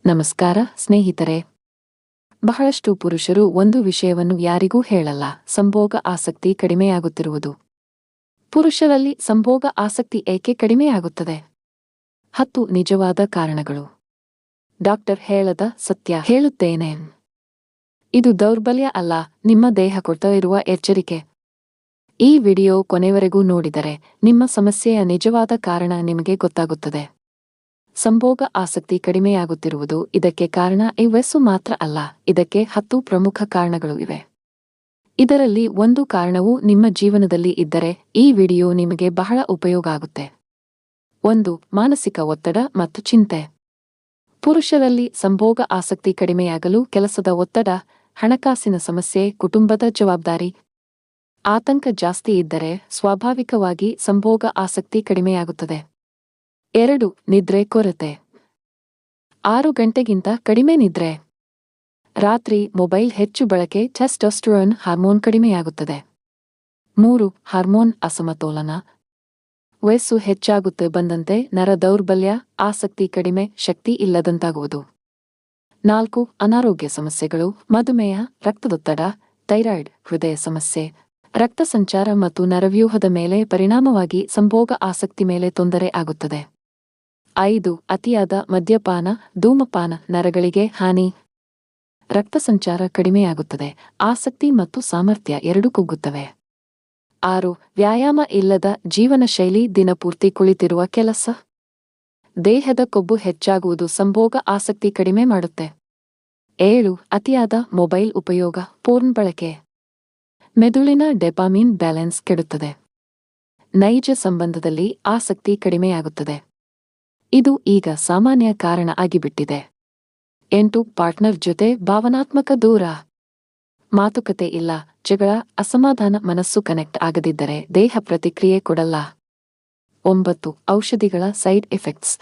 ನಮಸ್ಕಾರ ಸ್ನೇಹಿತರೆ. ಬಹಳಷ್ಟು ಪುರುಷರು ಒಂದು ವಿಷಯವನ್ನು ಯಾರಿಗೂ ಹೇಳಲ್ಲ: ಸಂಭೋಗ ಆಸಕ್ತಿ ಕಡಿಮೆಯಾಗುತ್ತಿರುವುದು. ಪುರುಷರಲ್ಲಿ ಸಂಭೋಗ ಆಸಕ್ತಿ ಏಕೆ ಕಡಿಮೆಯಾಗುತ್ತದೆ? 10 ನಿಜವಾದ ಕಾರಣಗಳು. ಡಾಕ್ಟರ್ ಹೇಳದ ಸತ್ಯ ಹೇಳುತ್ತೇನೆ. ಇದು ದೌರ್ಬಲ್ಯ ಅಲ್ಲ, ನಿಮ್ಮ ದೇಹ ಕೊಡ್ತಾ ಇರುವ ಎಚ್ಚರಿಕೆ. ಈ ವಿಡಿಯೋ ಕೊನೆವರೆಗೂ ನೋಡಿದರೆ ನಿಮ್ಮ ಸಮಸ್ಯೆಯ ನಿಜವಾದ ಕಾರಣ ನಿಮಗೆ ಗೊತ್ತಾಗುತ್ತದೆ. ಸಂಭೋಗ ಆಸಕ್ತಿ ಕಡಿಮೆಯಾಗುತ್ತಿರುವುದು ಇದಕ್ಕೆ ಕಾರಣ ವಯಸ್ಸು ಮಾತ್ರ ಅಲ್ಲ, ಇದಕ್ಕೆ 10 ಪ್ರಮುಖ ಕಾರಣಗಳು ಇವೆ. ಇದರಲ್ಲಿ ಒಂದು ಕಾರಣವು ನಿಮ್ಮ ಜೀವನದಲ್ಲಿ ಇದ್ದರೆ ಈ ವಿಡಿಯೋ ನಿಮಗೆ ಬಹಳ ಉಪಯೋಗ ಆಗುತ್ತೆ. 1. ಮಾನಸಿಕ ಒತ್ತಡ ಮತ್ತು ಚಿಂತೆ. ಪುರುಷರಲ್ಲಿ ಸಂಭೋಗ ಆಸಕ್ತಿ ಕಡಿಮೆಯಾಗಲು ಕೆಲಸದ ಒತ್ತಡ, ಹಣಕಾಸಿನ ಸಮಸ್ಯೆ, ಕುಟುಂಬದ ಜವಾಬ್ದಾರಿ, ಆತಂಕ ಜಾಸ್ತಿ ಇದ್ದರೆ ಸ್ವಾಭಾವಿಕವಾಗಿ ಸಂಭೋಗ ಆಸಕ್ತಿ ಕಡಿಮೆಯಾಗುತ್ತದೆ. 2. ನಿದ್ರೆ ಕೊರತೆ. 6 ಗಂಟೆಗಿಂತ ಕಡಿಮೆ ನಿದ್ರೆ. ರಾತ್ರಿ ಮೊಬೈಲ್ ಹೆಚ್ಚು ಬಳಕೆ, ಟೆಸ್ಟೋಸ್ಟೆರೋನ್ ಹಾರ್ಮೋನ್ ಕಡಿಮೆಯಾಗುತ್ತದೆ. 3. ಹಾರ್ಮೋನ್ ಅಸಮತೋಲನ. ವಯಸ್ಸು ಹೆಚ್ಚಾಗುತ್ತೆ ಬಂದಂತೆ ನರ ದೌರ್ಬಲ್ಯ, ಆಸಕ್ತಿ ಕಡಿಮೆ, ಶಕ್ತಿ ಇಲ್ಲದಂತಾಗುವುದು. 4. ಅನಾರೋಗ್ಯ ಸಮಸ್ಯೆಗಳು. ಮಧುಮೇಹ, ರಕ್ತದೊತ್ತಡ, ಥೈರಾಯ್ಡ್, ಹೃದಯ ಸಮಸ್ಯೆ, ರಕ್ತ ಸಂಚಾರ ಮತ್ತು ನರವ್ಯೂಹದ ಮೇಲೆ ಪರಿಣಾಮವಾಗಿ ಸಂಭೋಗ ಆಸಕ್ತಿ ಮೇಲೆ ತೊಂದರೆ ಆಗುತ್ತದೆ. 5. ಅತಿಯಾದ ಮದ್ಯಪಾನ, ಧೂಮಪಾನ, ನರಗಳಿಗೆ ಹಾನಿ. ರಕ್ತ ಸಂಚಾರ ಕಡಿಮೆಯಾಗುತ್ತದೆ, ಆಸಕ್ತಿ ಮತ್ತು ಸಾಮರ್ಥ್ಯ ಎರಡೂ ಕುಗ್ಗುತ್ತವೆ. 6. ವ್ಯಾಯಾಮ ಇಲ್ಲದ ಜೀವನ ಶೈಲಿ, ದಿನಪೂರ್ತಿ ಕುಳಿತಿರುವ ಕೆಲಸ. ದೇಹದ ಕೊಬ್ಬು ಹೆಚ್ಚಾಗುವುದು ಸಂಭೋಗ ಆಸಕ್ತಿ ಕಡಿಮೆ ಮಾಡುತ್ತೆ. 7. ಅತಿಯಾದ ಮೊಬೈಲ್ ಉಪಯೋಗ, ಪೋರ್ನ್ ಬಳಕೆ. ಮೆದುಳಿನ ಡೋಪಾಮಿನ್ ಬ್ಯಾಲೆನ್ಸ್ ಕೆಡುತ್ತದೆ. ನೈಜ ಸಂಬಂಧದಲ್ಲಿ ಆಸಕ್ತಿ ಕಡಿಮೆಯಾಗುತ್ತದೆ. ಇದು ಈಗ ಸಾಮಾನ್ಯ ಕಾರಣ ಆಗಿಬಿಟ್ಟಿದೆ. 8. ಪಾರ್ಟ್ನರ್ ಜೊತೆ ಭಾವನಾತ್ಮಕ ದೂರ. ಮಾತುಕತೆ ಇಲ್ಲ, ಜಗಳ, ಅಸಮಾಧಾನ, ಮನಸ್ಸು ಕನೆಕ್ಟ್ ಆಗದಿದ್ದರೆ ದೇಹ ಪ್ರತಿಕ್ರಿಯೆ ಕೊಡಲ್ಲ. 9. ಔಷಧಿಗಳ side effects.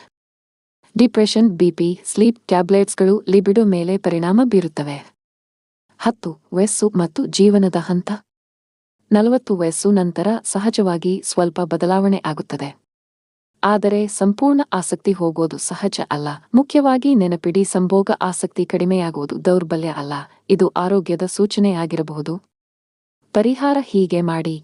Depression, BP, sleep ಟ್ಯಾಬ್ಲೆಟ್ಸ್ಗಳು ಲಿಬಿಡೋ ಮೇಲೆ ಪರಿಣಾಮ ಬೀರುತ್ತವೆ. 10. ವಯಸ್ಸು ಮತ್ತು ಜೀವನದ ಹಂತ. 40 ವಯಸ್ಸು ನಂತರ ಸಹಜವಾಗಿ ಸ್ವಲ್ಪ ಬದಲಾವಣೆ ಆಗುತ್ತದೆ. ಆದರೆ ಸಂಪೂರ್ಣ ಆಸಕ್ತಿ ಹೋಗೋದು ಸಹಜ ಅಲ್ಲ. ಮುಖ್ಯವಾಗಿ ನೆನಪಿಡಿ, ಸಂಭೋಗ ಆಸಕ್ತಿ ಕಡಿಮೆಯಾಗುವುದು ದೌರ್ಬಲ್ಯ ಅಲ್ಲ, ಇದು ಆರೋಗ್ಯದ ಸೂಚನೆಯಾಗಿರಬಹುದು. ಪರಿಹಾರ ಹೀಗೆ ಮಾಡಿ: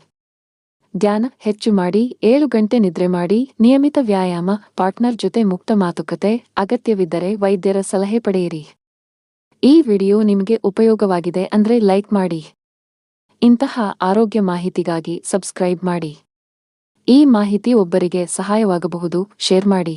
ಧ್ಯಾನ ಹೆಚ್ಚು ಮಾಡಿ, 7 ಗಂಟೆ ನಿದ್ರೆ ಮಾಡಿ, ನಿಯಮಿತ ವ್ಯಾಯಾಮ, ಪಾರ್ಟ್ನರ್ ಜೊತೆ ಮುಕ್ತ ಮಾತುಕತೆ, ಅಗತ್ಯವಿದ್ದರೆ ವೈದ್ಯರ ಸಲಹೆ ಪಡೆಯಿರಿ. ಈ ವಿಡಿಯೋ ನಿಮಗೆ ಉಪಯೋಗವಾಗಿದೆ ಅಂದ್ರೆ ಲೈಕ್ ಮಾಡಿ. ಇಂತಹ ಆರೋಗ್ಯ ಮಾಹಿತಿಗಾಗಿ ಸಬ್ಸ್ಕ್ರೈಬ್ ಮಾಡಿ. ಈ ಮಾಹಿತಿ ಒಬ್ಬರಿಗೆ ಸಹಾಯವಾಗಬಹುದು, ಶೇರ್ ಮಾಡಿ.